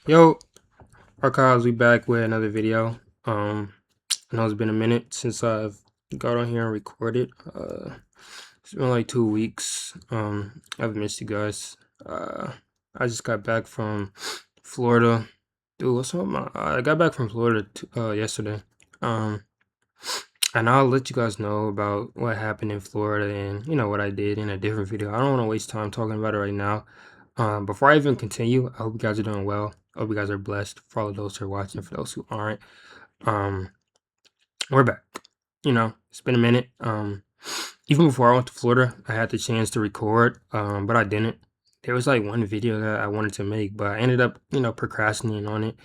Yo, Archives, we back with another video. I know it's been a minute since I've got on here and recorded. It's been like 2 weeks. I've missed you guys. I just got back from Florida. Dude, what's up, I got back from Florida yesterday. Um, and I'll let you guys know about what happened in Florida and what I did in a different video. I don't want to waste time talking about it right now. Before I even continue, I hope you guys are doing well. I hope you guys are blessed. For all of those who are watching, for those who aren't, um, we're back. It's been a minute. Even before I went to Florida, I had the chance to record, but I didn't. There was like one video that I wanted to make, but I ended up, procrastinating on it,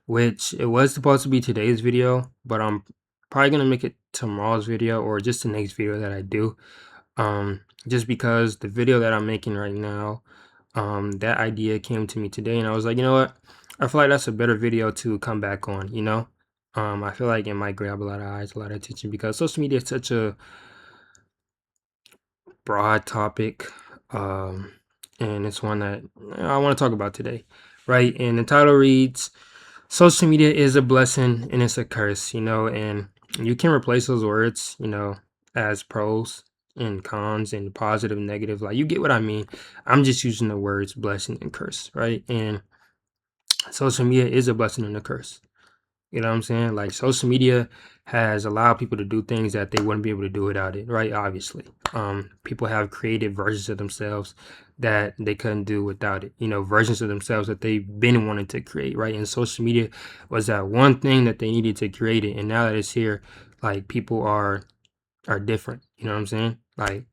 which it was supposed to be today's video, but I'm probably gonna make it tomorrow's video or just the next video that I do. Just because the video that I'm making right now, that idea came to me today, and I was like, you know what? I feel like that's a better video to come back on. I feel like it might grab a lot of eyes, a lot of attention because social media is such a broad topic, um, and it's one that I want to talk about today, right? And the title reads, "Social media is a blessing and it's a curse," and you can replace those words, as pros and cons and positive, negative. Like, you get what I mean. I'm just using the words blessing and curse, right? And social media is a blessing and a curse. You know what I'm saying? Like, social media has allowed people to do things that they wouldn't be able to do without it, right? Obviously. People have created versions of themselves that they couldn't do without it. Versions of themselves that they've been wanting to create, right? And social media was that one thing that they needed to create it. And now that it's here, like, people are different. You know what I'm saying? Like,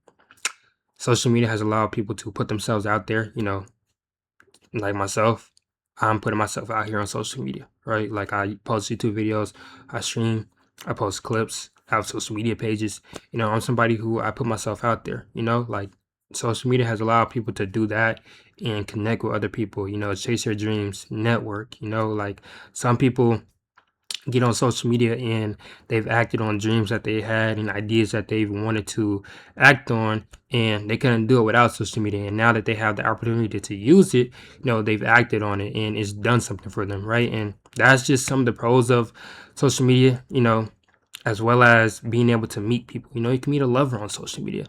social media has allowed people to put themselves out there, like myself. I'm putting myself out here on social media, right? Like, I post YouTube videos, I stream, I post clips, I have social media pages. I'm somebody who I put myself out there, like, social media has allowed people to do that and connect with other people, chase their dreams, network, like, some people get on social media and they've acted on dreams that they had and ideas that they've wanted to act on, and they couldn't do it without social media. And now that they have the opportunity to use it, they've acted on it and it's done something for them, right? And that's just some of the pros of social media, as well as being able to meet people. You can meet a lover on social media.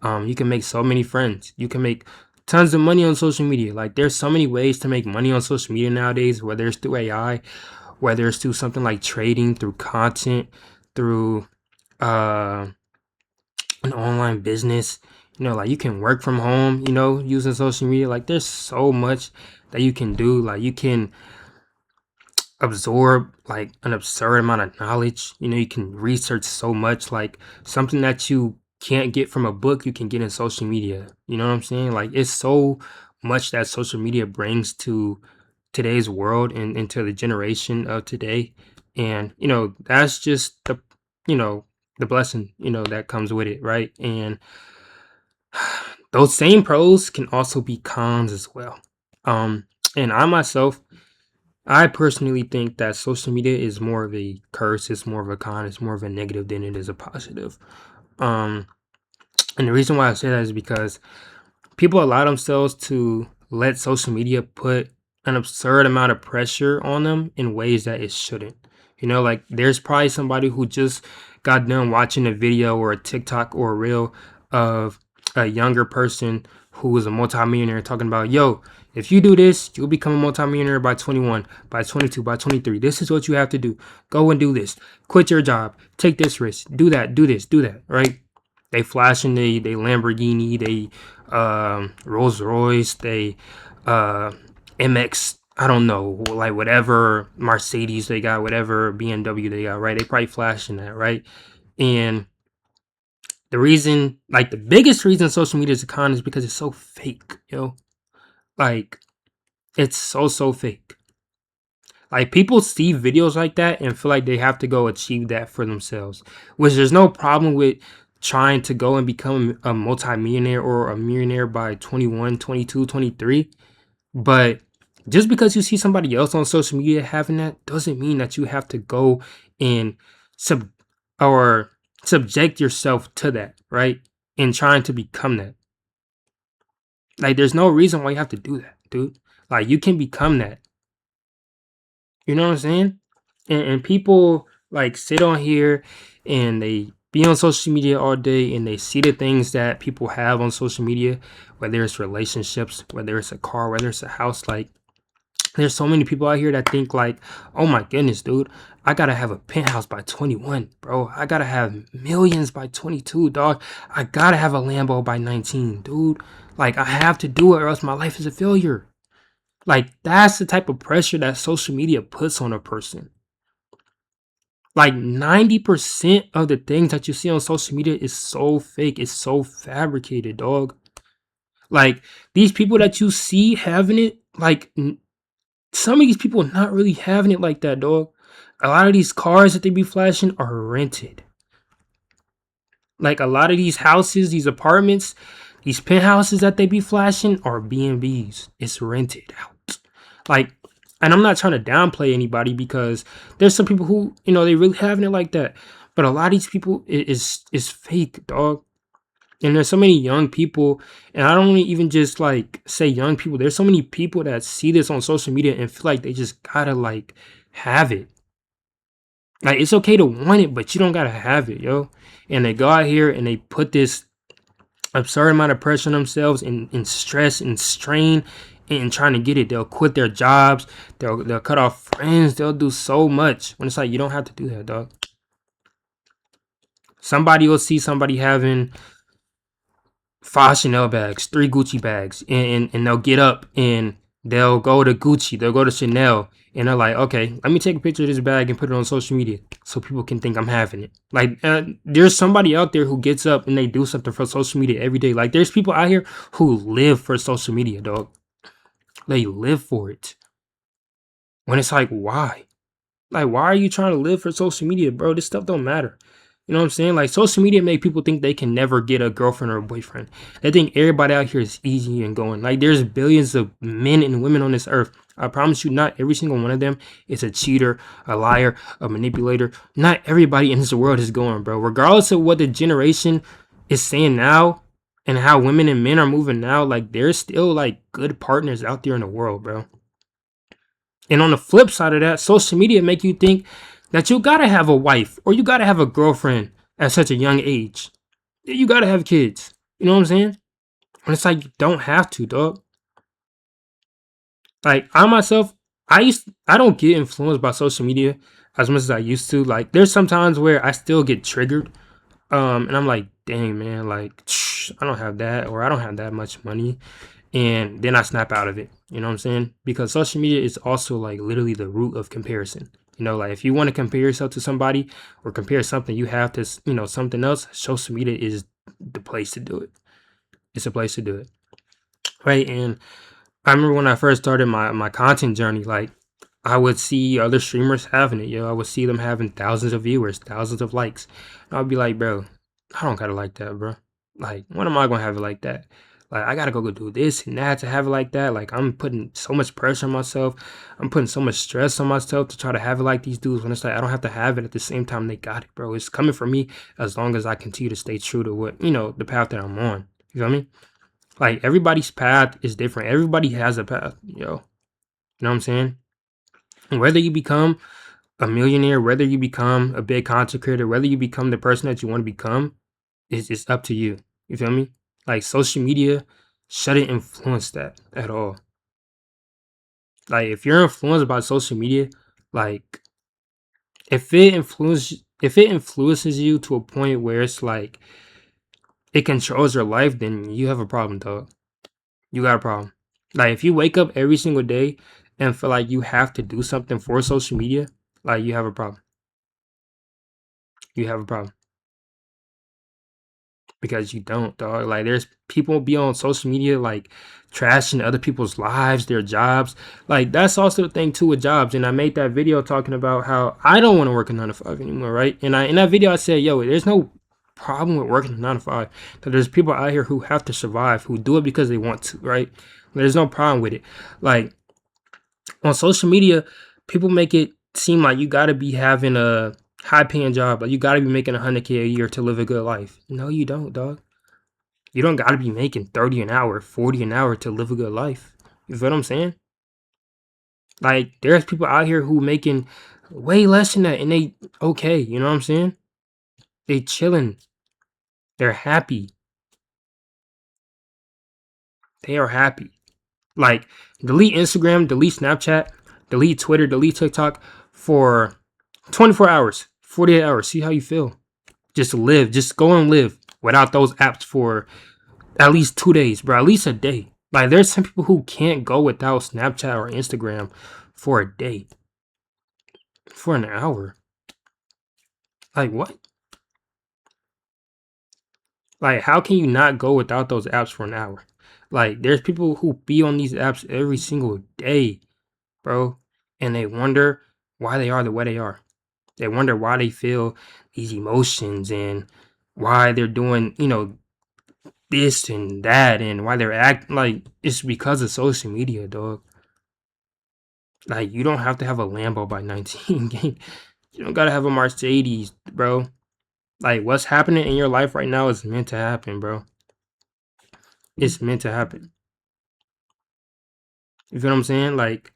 You can make so many friends. You can make tons of money on social media. Like, there's so many ways to make money on social media nowadays, whether it's through AI, whether it's through something like trading, through content, through uh, an online business. Like, you can work from home, using social media. Like, there's so much that you can do. Like, you can absorb like an absurd amount of knowledge. You can research so much, like, something that you can't get from a book, you can get in social media. You know what I'm saying? Like, it's so much that social media brings to today's world and into the generation of today. And that's just the blessing that comes with it, right? And those same pros can also be cons as well. And I personally think that social media is more of a curse, it's more of a con, it's more of a negative than it is a positive. Um, and the reason why I say that is because people allow themselves to let social media put an absurd amount of pressure on them in ways that it shouldn't. Like, there's probably somebody who just got done watching a video or a TikTok or a reel of a younger person who was a multimillionaire talking about, yo, if you do this, you'll become a multimillionaire by 21, by 22, by 23. This is what you have to do. Go and do this. Quit your job. Take this risk. Do that. Do this. Do that. Right? They flashing they Lamborghini, they Rolls Royce, they MX, I don't know, like whatever Mercedes they got, whatever BMW they got, right? They probably flashing that, right? And the reason, like, the biggest reason social media is a con is because it's so fake, like, it's so fake. Like, people see videos like that and feel like they have to go achieve that for themselves, which there's no problem with trying to go and become a multimillionaire or a millionaire by 21, 22, 23. But just because you see somebody else on social media having that doesn't mean that you have to go and sub or subject yourself to that, right? And trying to become that. Like, there's no reason why you have to do that, dude. Like, you can become that. You know what I'm saying? And people like sit on here and they be on social media all day and they see the things that people have on social media, whether it's relationships, whether it's a car, whether it's a house. Like, there's so many people out here that think like, oh my goodness, dude, I gotta have a penthouse by 21, bro. I gotta have millions by 22, dog. I gotta have a Lambo by 19, dude. Like, I have to do it or else my life is a failure. Like, that's the type of pressure that social media puts on a person. Like 90% of the things that you see on social media is so fake. It's so fabricated, dog. Like, these people that you see having it, like some of these people not really having it like that, dog. A lot of these cars that they be flashing are rented. Like a lot of these houses, these apartments, these penthouses that they be flashing are B&Bs. It's rented out. Like, and I'm not trying to downplay anybody because there's some people who, they really having it like that. But a lot of these people is fake, dog. And there's so many young people, and I don't even just like say young people. There's so many people that see this on social media and feel like they just gotta like have it. Like, it's okay to want it, but you don't gotta have it, yo. And they go out here and they put this absurd amount of pressure on themselves and stress and strain and trying to get it. They'll quit their jobs, they'll cut off friends, they'll do so much. When it's like you don't have to do that, dog. Somebody will see somebody having 5 Chanel bags, 3 Gucci bags, and they'll get up and they'll go to Gucci, they'll go to Chanel, and they're like, okay, let me take a picture of this bag and put it on social media so people can think I'm having it. Like, there's somebody out there who gets up and they do something for social media every day. Like, there's people out here who live for social media, dog. They live for it. When it's like, why? Like, why are you trying to live for social media, bro? This stuff don't matter. You know what I'm saying? Like, social media make people think they can never get a girlfriend or a boyfriend. They think everybody out here is easy and going. Like, there's billions of men and women on this earth. I promise you, not every single one of them is a cheater, a liar, a manipulator. Not everybody in this world is going, bro. Regardless of what the generation is saying now and how women and men are moving now, like, there's still like good partners out there in the world, bro. And on the flip side of that, social media make you think that you gotta have a wife or you gotta have a girlfriend at such a young age. You gotta have kids. You know what I'm saying? And it's like you don't have to, dog. Like, I myself, I don't get influenced by social media as much as I used to. Like, there's sometimes where I still get triggered. And I'm like, dang man, like I don't have that or I don't have that much money. And then I snap out of it. You know what I'm saying? Because social media is also like literally the root of comparison. Like, if you want to compare yourself to somebody or compare something you have to, something else, social media is the place to do it. It's a place to do it. Right. And I remember when I first started my content journey, like I would see other streamers having it, I would see them having thousands of viewers, thousands of likes. And I'd be like, bro, I don't gotta like that, bro. Like, when am I gonna have it like that? Like, I gotta go do this and that to have it like that. Like, I'm putting so much pressure on myself. I'm putting so much stress on myself to try to have it like these dudes when it's like I don't have to have it at the same time they got it, bro. It's coming from me as long as I continue to stay true to what, the path that I'm on. You feel me? Like, everybody's path is different. Everybody has a path, yo. You know what I'm saying? Whether you become a millionaire, whether you become a big content creator, whether you become the person that you want to become, it's up to you. You feel me? Like, social media shouldn't influence that at all. Like, if you're influenced by social media, like if it influences you to a point where it's like it controls your life, then you have a problem, dog. You got a problem. Like, if you wake up every single day and feel like you have to do something for social media, like, you have a problem. You have a problem. Because you don't, dog. Like, there's people be on social media like trashing other people's lives, their jobs. Like, that's also the thing too with jobs. And I made that video talking about how I don't want to work a 9 to 5 anymore, right? And in that video I said, yo, there's no problem with working a 9 to 5. That there's people out here who have to survive, who do it because they want to, right? There's no problem with it. Like, on social media, people make it seem like you gotta be having a high paying job, like you gotta be making 100K a year to live a good life. No, you don't, dog. You don't gotta be making 30 an hour, 40 an hour to live a good life. You feel what I'm saying? Like, there's people out here who making way less than that, and they okay, you know what I'm saying? They chilling, they're happy, they are happy. Like, delete Instagram, delete Snapchat, delete Twitter, delete TikTok for 24 hours, 48 hours. See how you feel. Just live, just go and live without those apps for at least 2 days, bro. At least a day. Like, there's some people who can't go without Snapchat or Instagram for a day, for an hour. Like, what? Like, how can you not go without those apps for an hour? Like, there's people who be on these apps every single day, bro, and they wonder why they are the way they are. They wonder why they feel these emotions and why they're doing, this and that, and why they're acting like it's because of social media, dog. Like, you don't have to have a Lambo by 19, gang. You don't gotta have a Mercedes, bro. Like, what's happening in your life right now is meant to happen, bro. It's meant to happen. You feel what I'm saying? Like,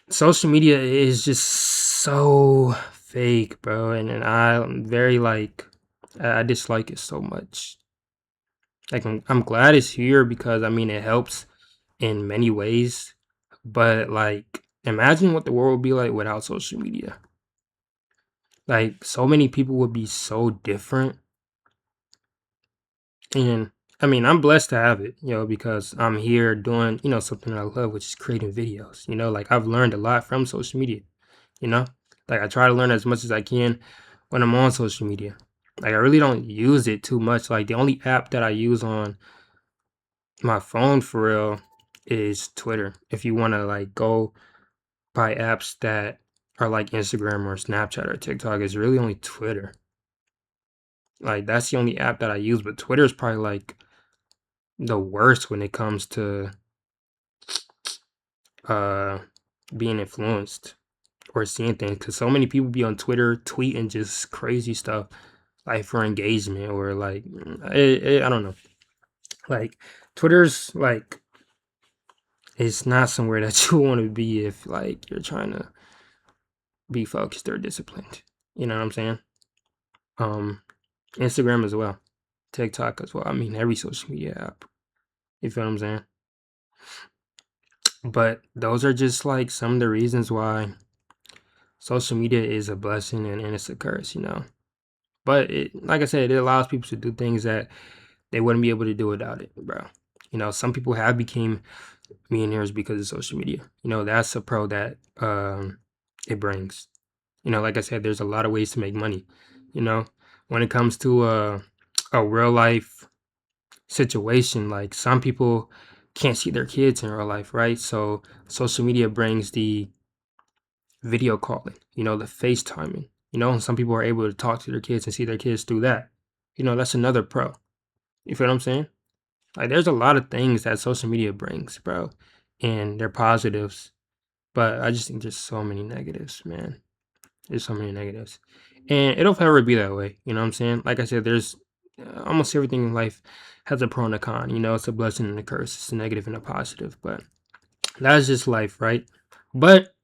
social media is just so fake, bro, and I'm very like I dislike it so much. Like, I'm glad it's here because I mean it helps in many ways, but like imagine what the world would be like without social media. Like, so many people would be so different. And I mean, I'm blessed to have it, because I'm here doing, something I love, which is creating videos. Like, I've learned a lot from social media, you know? Like, I try to learn as much as I can when I'm on social media. Like, I really don't use it too much. Like, the only app that I use on my phone for real is Twitter. If you want to like go by apps that are like Instagram or Snapchat or TikTok, it's really only Twitter. Like, that's the only app that I use, but Twitter is probably like the worst when it comes to uh being influenced or seeing things because so many people be on Twitter tweeting just crazy stuff like for engagement or like I don't know. Like, Twitter's like it's not somewhere that you want to be if like you're trying to be focused or disciplined. You know what I'm saying? Um, Instagram as well, TikTok as well. I mean, every social media app. You feel what I'm saying? But those are just like some of the reasons why social media is a blessing and it's a curse. But like I said, it allows people to do things that they wouldn't be able to do without it, bro. Some people have became millionaires because of social media. That's a pro that it brings. Like I said, there's a lot of ways to make money. You know, when it comes to a real life situation, like some people can't see their kids in real life, right? So social media brings the video calling, the FaceTiming, and some people are able to talk to their kids and see their kids through that. That's another pro. You feel what I'm saying? Like, there's a lot of things that social media brings, bro, and they're positives, but I just think there's so many negatives, man. There's so many negatives. And it'll forever be that way. You know what I'm saying? Like I said, there's almost everything in life has a pro and a con. It's a blessing and a curse. It's a negative and a positive. But that's just life, right? But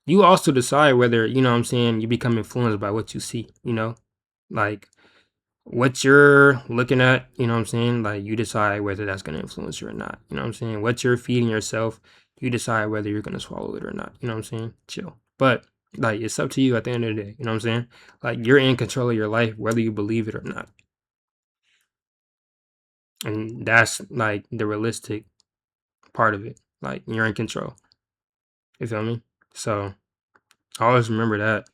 you also decide whether, what I'm saying, you become influenced by what you see. Like, what you're looking at, what I'm saying? Like, you decide whether that's going to influence you or not. You know what I'm saying? What you're feeding yourself, you decide whether you're going to swallow it or not. You know what I'm saying? Chill. But, like, it's up to you at the end of the day. You know what I'm saying? Like, you're in control of your life, whether you believe it or not. And that's, like, the realistic part of it. Like, you're in control. You feel me? So, always remember that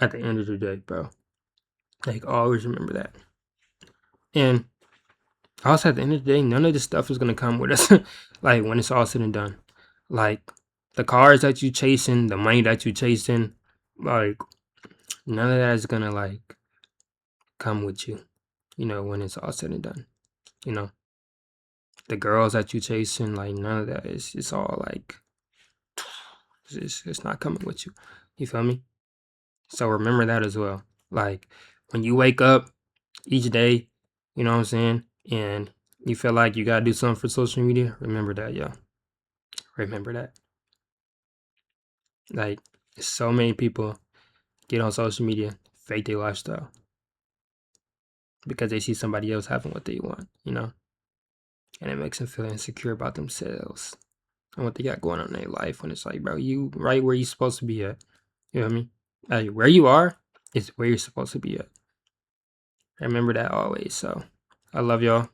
at the end of the day, bro. Like, always remember that. And also, at the end of the day, none of this stuff is gonna come with us. Like, when it's all said and done, like the cars that you chasing, the money that you chasing, like none of that is gonna like come with you. When it's all said and done. You know, the girls that you chasing, like none of that is. It's all like it's not coming with you. You feel me? So remember that as well. Like, when you wake up each day, you know what I'm saying, and you feel like you gotta do something for social media. Remember that, yeah. Remember that. Like, so many people get on social media, fake their lifestyle because they see somebody else having what they want, you know? And it makes them feel insecure about themselves and what they got going on in their life when it's like, bro, you right where you supposed to be at. You know what I mean? Like, where you are is where you're supposed to be at. Remember that always. So I love y'all.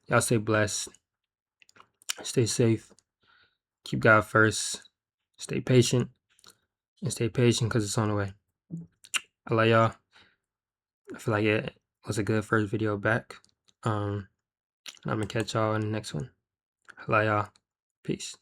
Y'all stay blessed. Stay safe. Keep God first. Stay patient. And stay patient because it's on the way. I love y'all. I feel like it was a good first video back. I'm gonna catch y'all in the next one. I love y'all. Peace.